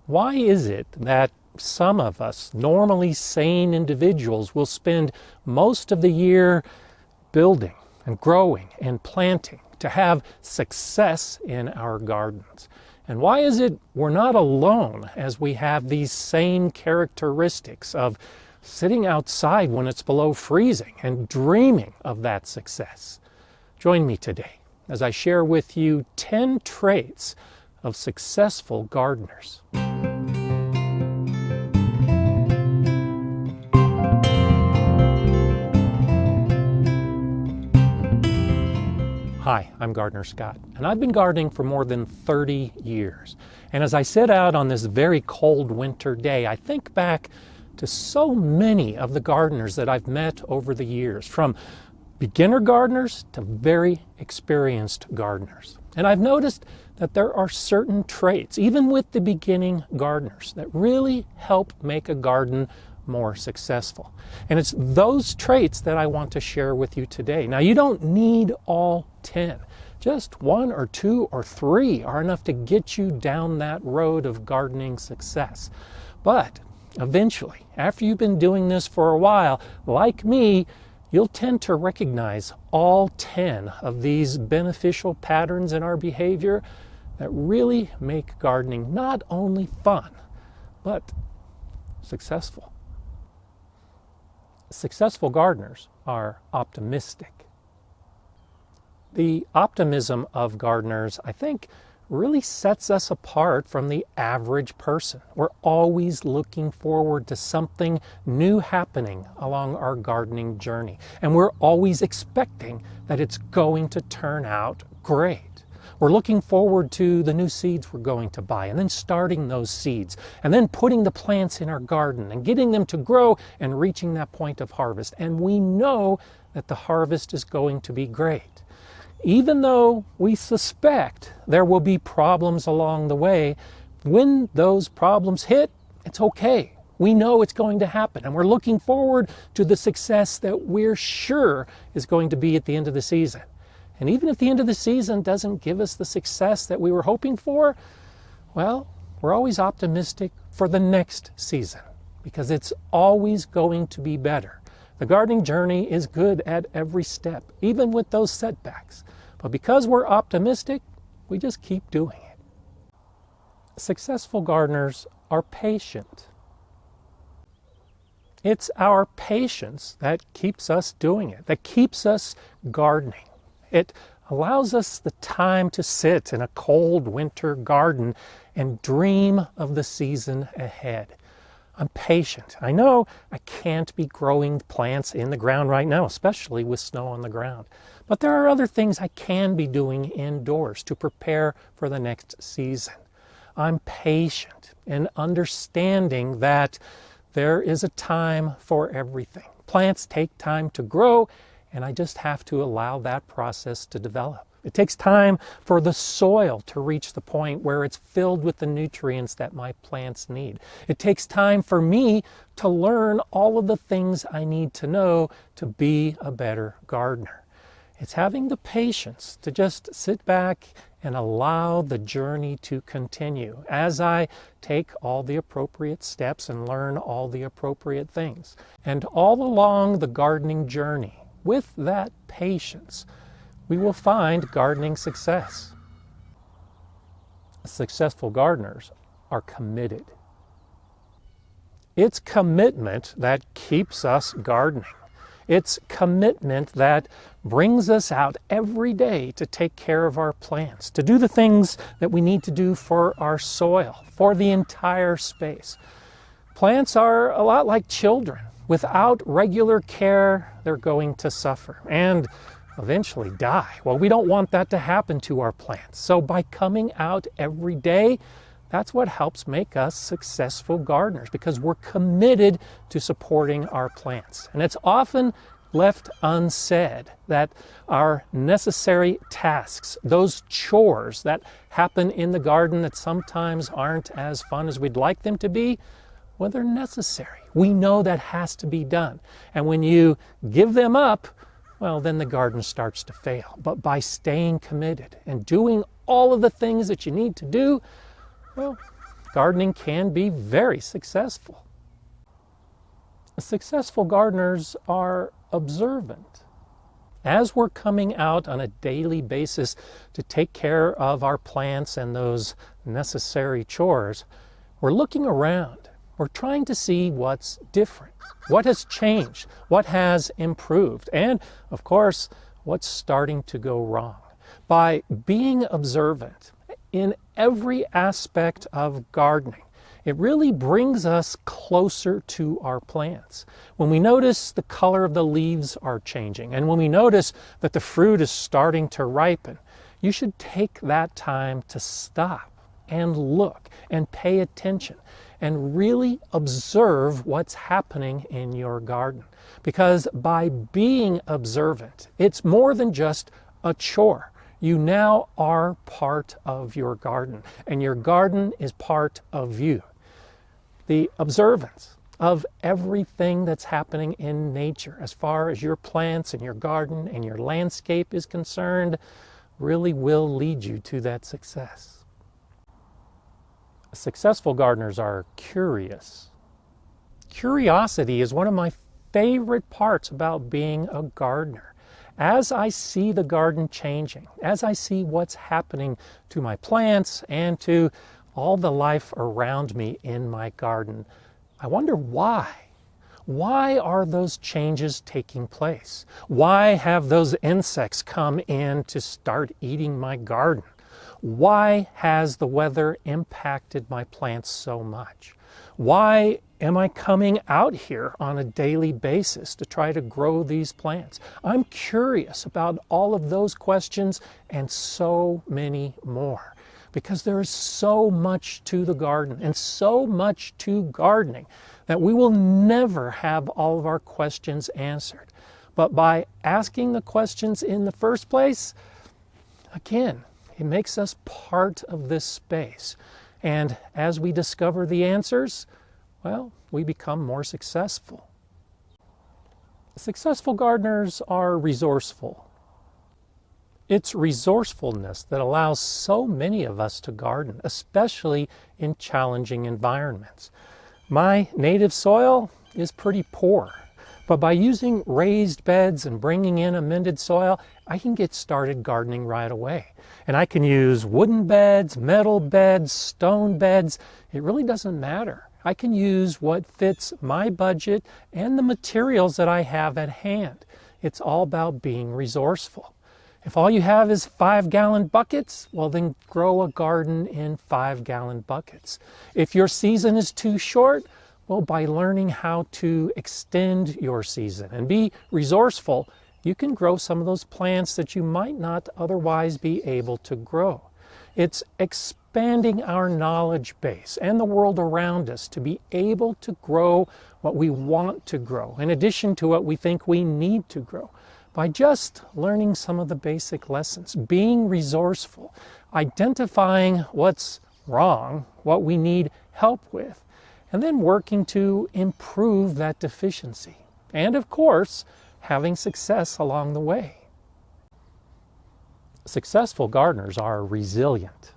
Why is it that some of us, normally sane individuals, will spend most of the year building and growing and planting to have success in our gardens? And why is it we're not alone as we have these same characteristics of sitting outside when it's below freezing and dreaming of that success? Join me today as I share with you 10 traits of successful gardeners. Hi, I'm Gardener Scott, and I've been gardening for more than 30 years. And as I sit out on this very cold winter day, I think back to so many of the gardeners that I've met over the years, from beginner gardeners to very experienced gardeners. And I've noticed that there are certain traits, even with the beginning gardeners, that really help make a garden more successful. And it's those traits that I want to share with you today. Now, you don't need all 10. Just 1 or 2 or 3 are enough to get you down that road of gardening success. But eventually, after you've been doing this for a while, like me, you'll tend to recognize all 10 of these beneficial patterns in our behavior that really make gardening not only fun, but successful. Successful gardeners are optimistic. The optimism of gardeners, I think, really sets us apart from the average person. We're always looking forward to something new happening along our gardening journey, and we're always expecting that it's going to turn out great. We're looking forward to the new seeds we're going to buy, and then starting those seeds, and then putting the plants in our garden and getting them to grow and reaching that point of harvest. And we know that the harvest is going to be great. Even though we suspect there will be problems along the way, when those problems hit, it's okay. We know it's going to happen, and we're looking forward to the success that we're sure is going to be at the end of the season. And even if the end of the season doesn't give us the success that we were hoping for, well, we're always optimistic for the next season because it's always going to be better. The gardening journey is good at every step, even with those setbacks. But because we're optimistic, we just keep doing it. Successful gardeners are patient. It's our patience that keeps us doing it, that keeps us gardening. It allows us the time to sit in a cold winter garden and dream of the season ahead. I'm patient. I know I can't be growing plants in the ground right now, especially with snow on the ground. But there are other things I can be doing indoors to prepare for the next season. I'm patient in understanding that there is a time for everything. Plants take time to grow, and I just have to allow that process to develop. It takes time for the soil to reach the point where it's filled with the nutrients that my plants need. It takes time for me to learn all of the things I need to know to be a better gardener. It's having the patience to just sit back and allow the journey to continue as I take all the appropriate steps and learn all the appropriate things. And all along the gardening journey, with that patience, we will find gardening success. Successful gardeners are committed. It's commitment that keeps us gardening. It's commitment that brings us out every day to take care of our plants, to do the things that we need to do for our soil, for the entire space. Plants are a lot like children. Without regular care, they're going to suffer and eventually die. Well, we don't want that to happen to our plants. So by coming out every day, that's what helps make us successful gardeners, because we're committed to supporting our plants. And it's often left unsaid that our necessary tasks, those chores that happen in the garden that sometimes aren't as fun as we'd like them to be, well, they're necessary. We know that has to be done. And when you give them up, well, then the garden starts to fail. But by staying committed and doing all of the things that you need to do, well, gardening can be very successful. Successful gardeners are observant. As we're coming out on a daily basis to take care of our plants and those necessary chores, we're looking around. We're trying to see what's different, what has changed, what has improved, and of course, what's starting to go wrong. By being observant in every aspect of gardening, it really brings us closer to our plants. When we notice the color of the leaves are changing, and when we notice that the fruit is starting to ripen, you should take that time to stop and look and pay attention and really observe what's happening in your garden. Because by being observant, it's more than just a chore. You now are part of your garden, and your garden is part of you. The observance of everything that's happening in nature, as far as your plants and your garden and your landscape is concerned, really will lead you to that success. Successful gardeners are curious. Curiosity is one of my favorite parts about being a gardener. As I see the garden changing, as I see what's happening to my plants and to all the life around me in my garden, I wonder why. Why are those changes taking place? Why have those insects come in to start eating my garden? Why has the weather impacted my plants so much? Why am I coming out here on a daily basis to try to grow these plants? I'm curious about all of those questions and so many more, because there is so much to the garden and so much to gardening that we will never have all of our questions answered. But by asking the questions in the first place, again, it makes us part of this space. And as we discover the answers, well, we become more successful. Successful gardeners are resourceful. It's resourcefulness that allows so many of us to garden, especially in challenging environments. My native soil is pretty poor, but by using raised beds and bringing in amended soil, I can get started gardening right away. And I can use wooden beds, metal beds, stone beds. It really doesn't matter. I can use what fits my budget and the materials that I have at hand. It's all about being resourceful. If all you have is 5-gallon buckets, well then grow a garden in 5-gallon buckets. If your season is too short, well, by learning how to extend your season and be resourceful, you can grow some of those plants that you might not otherwise be able to grow. It's expanding our knowledge base and the world around us to be able to grow what we want to grow, in addition to what we think we need to grow. By just learning some of the basic lessons, being resourceful, identifying what's wrong, what we need help with, and then working to improve that deficiency. And of course, having success along the way. Successful gardeners are resilient.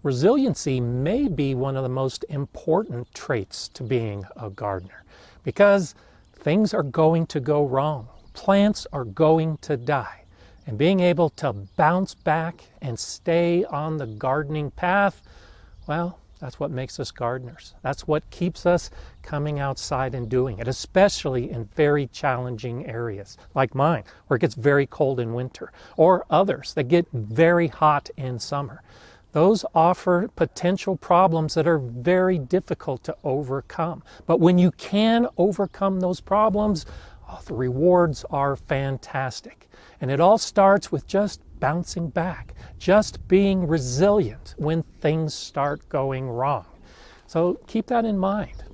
Resiliency may be one of the most important traits to being a gardener, because things are going to go wrong. Plants are going to die. And being able to bounce back and stay on the gardening path, well, that's what makes us gardeners. That's what keeps us coming outside and doing it, especially in very challenging areas like mine, where it gets very cold in winter, or others that get very hot in summer. Those offer potential problems that are very difficult to overcome. But when you can overcome those problems, the rewards are fantastic. And it all starts with just bouncing back, just being resilient when things start going wrong. So keep that in mind.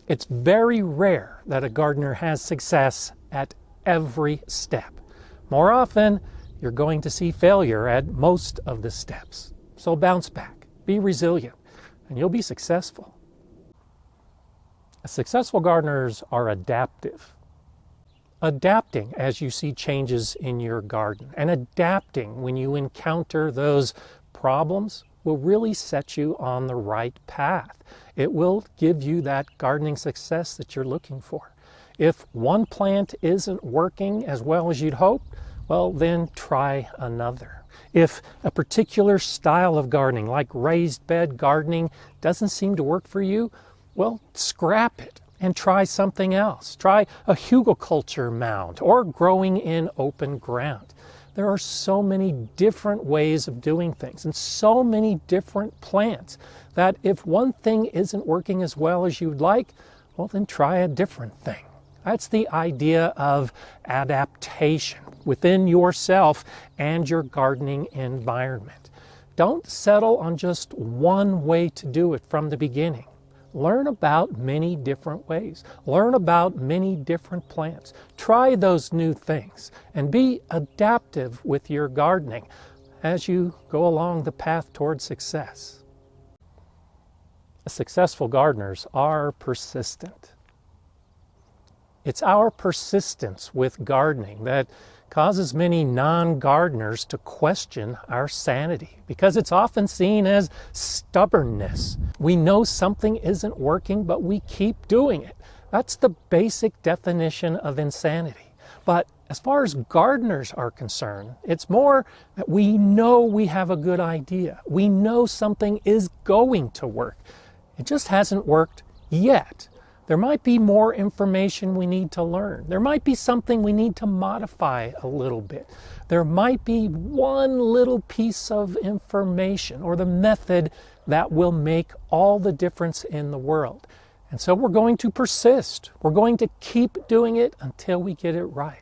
It's very rare that a gardener has success at every step. More often, you're going to see failure at most of the steps. So bounce back, be resilient, and you'll be successful. Successful gardeners are adaptive. Adapting as you see changes in your garden, and adapting when you encounter those problems, will really set you on the right path. It will give you that gardening success that you're looking for. If one plant isn't working as well as you'd hope, well, then try another. If a particular style of gardening, like raised bed gardening, doesn't seem to work for you, well, scrap it and try something else. Try a hugelkultur mound or growing in open ground. There are so many different ways of doing things and so many different plants that if one thing isn't working as well as you'd like, well, then try a different thing. That's the idea of adaptation within yourself and your gardening environment. Don't settle on just one way to do it from the beginning. Learn about many different ways. Learn about many different plants. Try those new things and be adaptive with your gardening as you go along the path toward success. Successful gardeners are persistent. It's our persistence with gardening that causes many non-gardeners to question our sanity because it's often seen as stubbornness. We know something isn't working, but we keep doing it. That's the basic definition of insanity. But as far as gardeners are concerned, it's more that we know we have a good idea. We know something is going to work. It just hasn't worked yet. There might be more information we need to learn. There might be something we need to modify a little bit. There might be one little piece of information or the method that will make all the difference in the world. And so we're going to persist. We're going to keep doing it until we get it right.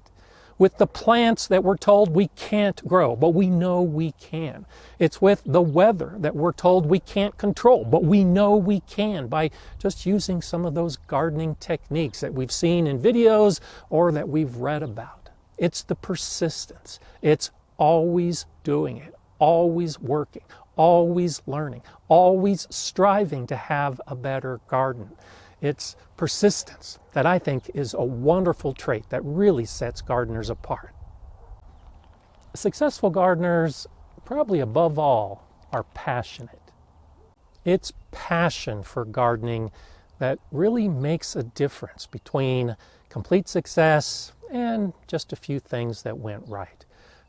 With the plants that we're told we can't grow, but we know we can. It's with the weather that we're told we can't control, but we know we can by just using some of those gardening techniques that we've seen in videos or that we've read about. It's the persistence. It's always doing it, always working, always learning, always striving to have a better garden. It's persistence that I think is a wonderful trait that really sets gardeners apart. Successful gardeners, probably above all, are passionate. It's passion for gardening that really makes a difference between complete success and just a few things that went right.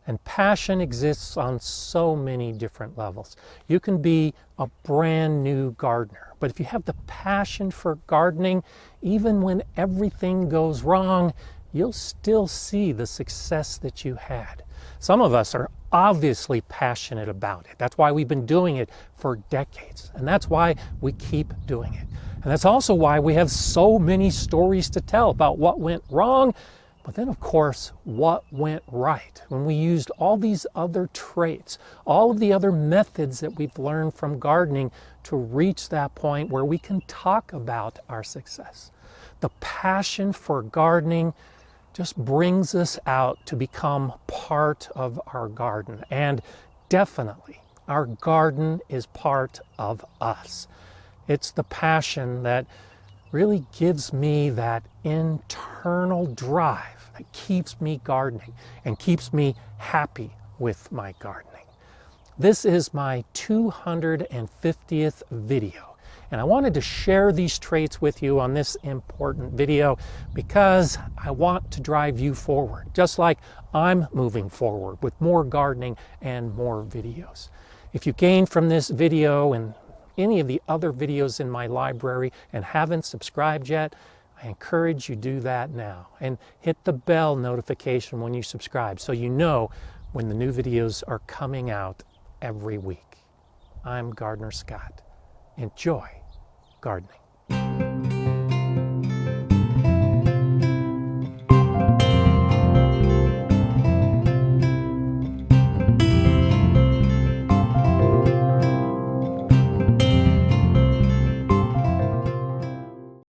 And passion exists on so many different levels. You can be a brand new gardener, but if you have the passion for gardening, even when everything goes wrong, you'll still see the success that you had. Some of us are obviously passionate about it. That's why we've been doing it for decades, and that's why we keep doing it. And that's also why we have so many stories to tell about what went wrong, but then, of course, what went right when we used all these other traits, all of the other methods that we've learned from gardening to reach that point where we can talk about our success. The passion for gardening just brings us out to become part of our garden. And definitely, our garden is part of us. It's the passion that really gives me that internal drive that keeps me gardening and keeps me happy with my gardening. This is my 250th video, and I wanted to share these traits with you on this important video because I want to drive you forward, just like I'm moving forward with more gardening and more videos. If you gain from this video and any of the other videos in my library and haven't subscribed yet, I encourage you to do that now and hit the bell notification when you subscribe so you know when the new videos are coming out every week. I'm Gardener Scott. Enjoy gardening.